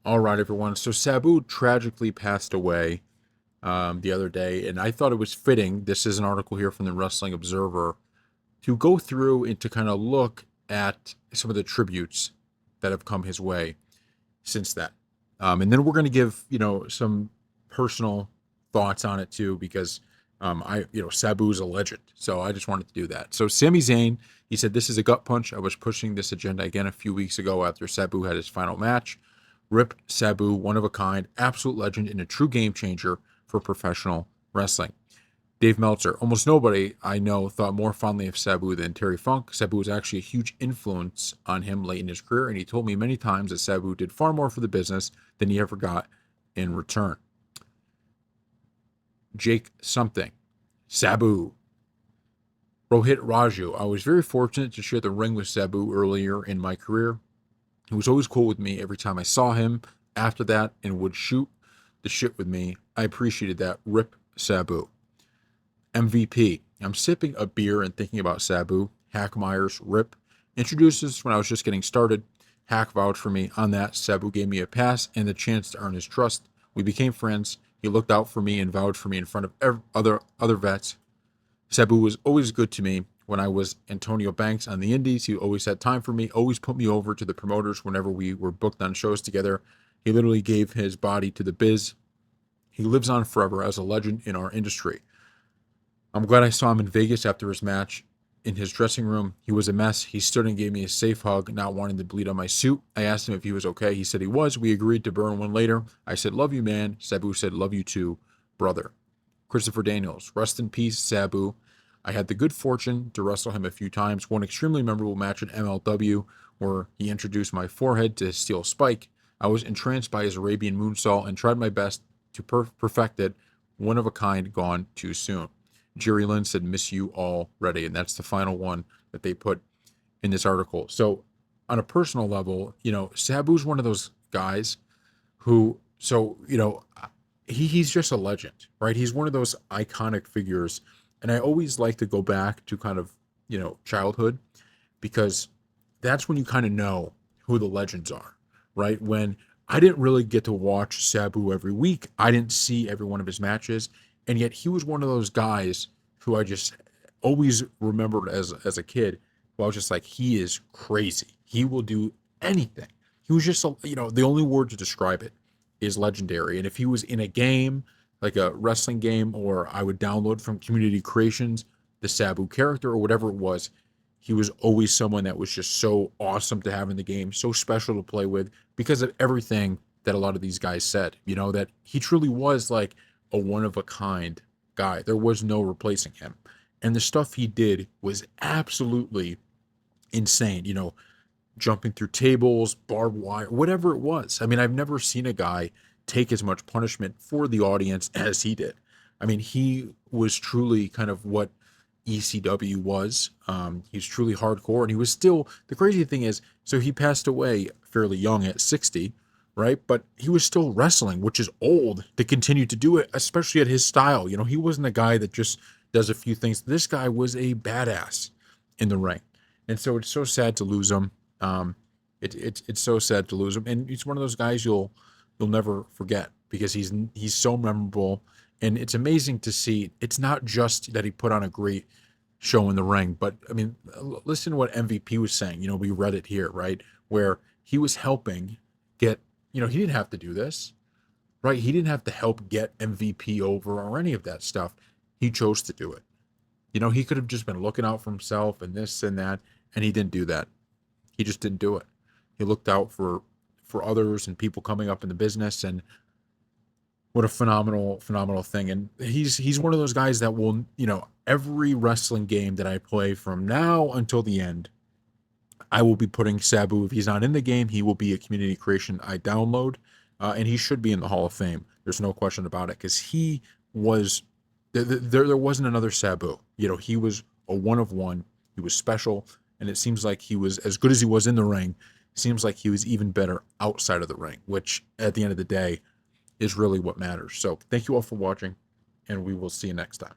All right, everyone. So Sabu tragically passed away the other day, and I thought it was fitting. This is an article here from the Wrestling Observer to go through and to kind of look at some of the tributes that have come his way since then. And then we're going to give some personal thoughts on it too, because Sabu's a legend, so I just wanted to do that. So Sami Zayn, he said, "This is a gut punch. I was pushing this agenda again a few weeks ago after Sabu had his final match. Rip Sabu, one of a kind, absolute legend, and a true game changer for professional wrestling." Dave Meltzer, almost nobody I know thought more fondly of Sabu than Terry Funk. Sabu was actually a huge influence on him late in his career, and he told me many times that Sabu did far more for the business than he ever got in return. Jake something. Sabu. Rohit Raju. I was very fortunate to share the ring with Sabu earlier in my career. He was always cool with me every time I saw him after that and would shoot the shit with me. I appreciated that. Rip Sabu. MVP. I'm sipping a beer and thinking about Sabu. Hack Myers, Rip. Introduces when I was just getting started. Hack vouched for me on that. Sabu gave me a pass and the chance to earn his trust. We became friends. He looked out for me and vouched for me in front of other vets. Sabu was always good to me. When I was Antonio Banks on the Indies, he always had time for me, always put me over to the promoters whenever we were booked on shows together. He literally gave his body to the biz. He lives on forever as a legend in our industry. I'm glad I saw him in Vegas after his match. In his dressing room, he was a mess. He stood and gave me a safe hug, not wanting to bleed on my suit. I asked him if he was okay. He said he was. We agreed to burn one later. I said, "Love you, man." Sabu said, "Love you too, brother." Christopher Daniels, rest in peace, Sabu. I had the good fortune to wrestle him a few times. One extremely memorable match at MLW where he introduced my forehead to his steel spike. I was entranced by his Arabian moonsault and tried my best to perfect it. One of a kind, gone too soon. Jerry Lynn said, "Miss you already." And that's the final one that they put in this article. So, on a personal level, Sabu's one of those guys who, he's just a legend, right? He's one of those iconic figures. And I always like to go back to kind of, childhood because that's when you kind of know who the legends are, right? When I didn't really get to watch Sabu every week, I didn't see every one of his matches, and yet he was one of those guys who I just always remembered as a kid. Who I was just like, he is crazy. He will do anything. He was just, the only word to describe it is legendary. And if he was in a game, like a wrestling game, or I would download from Community Creations the Sabu character or whatever it was, he was always someone that was just so awesome to have in the game, so special to play with because of everything that a lot of these guys said. That he truly was like a one of a kind guy. There was no replacing him. And the stuff he did was absolutely insane. Jumping through tables, barbed wire, whatever it was. I mean, I've never seen a guy take as much punishment for the audience as he did. I mean, he was truly kind of what ECW was. He's truly hardcore, and he was still. The crazy thing is, so he passed away fairly young at 60, right? But he was still wrestling, which is old to continue to do it, especially at his style. He wasn't a guy that just does a few things. This guy was a badass in the ring, and so it's so sad to lose him. Um, it's so sad to lose him, and he's one of those guys you'll never forget because he's so memorable, and it's amazing to see. It's not just that he put on a great show in the ring, but I mean, listen to what MVP was saying. We read it here, right, where he was helping get. He didn't have to do this, right? He didn't have to help get MVP over or any of that stuff. He chose to do it. He could have just been looking out for himself and this and that, and he didn't do that. He just didn't do it. He looked out for others and people coming up in the business, and what a phenomenal thing. And he's one of those guys that will, every wrestling game that I play from now until the end, I will be putting Sabu. If he's not in the game, he will be a community creation I download, and he should be in the Hall of Fame. There's no question about it because he was there wasn't another Sabu. He was a one of one. He was special, and it seems like he was as good as he was in the ring. Seems like he was even better outside of the ring, which at the end of the day is really what matters. So thank you all for watching, and we will see you next time.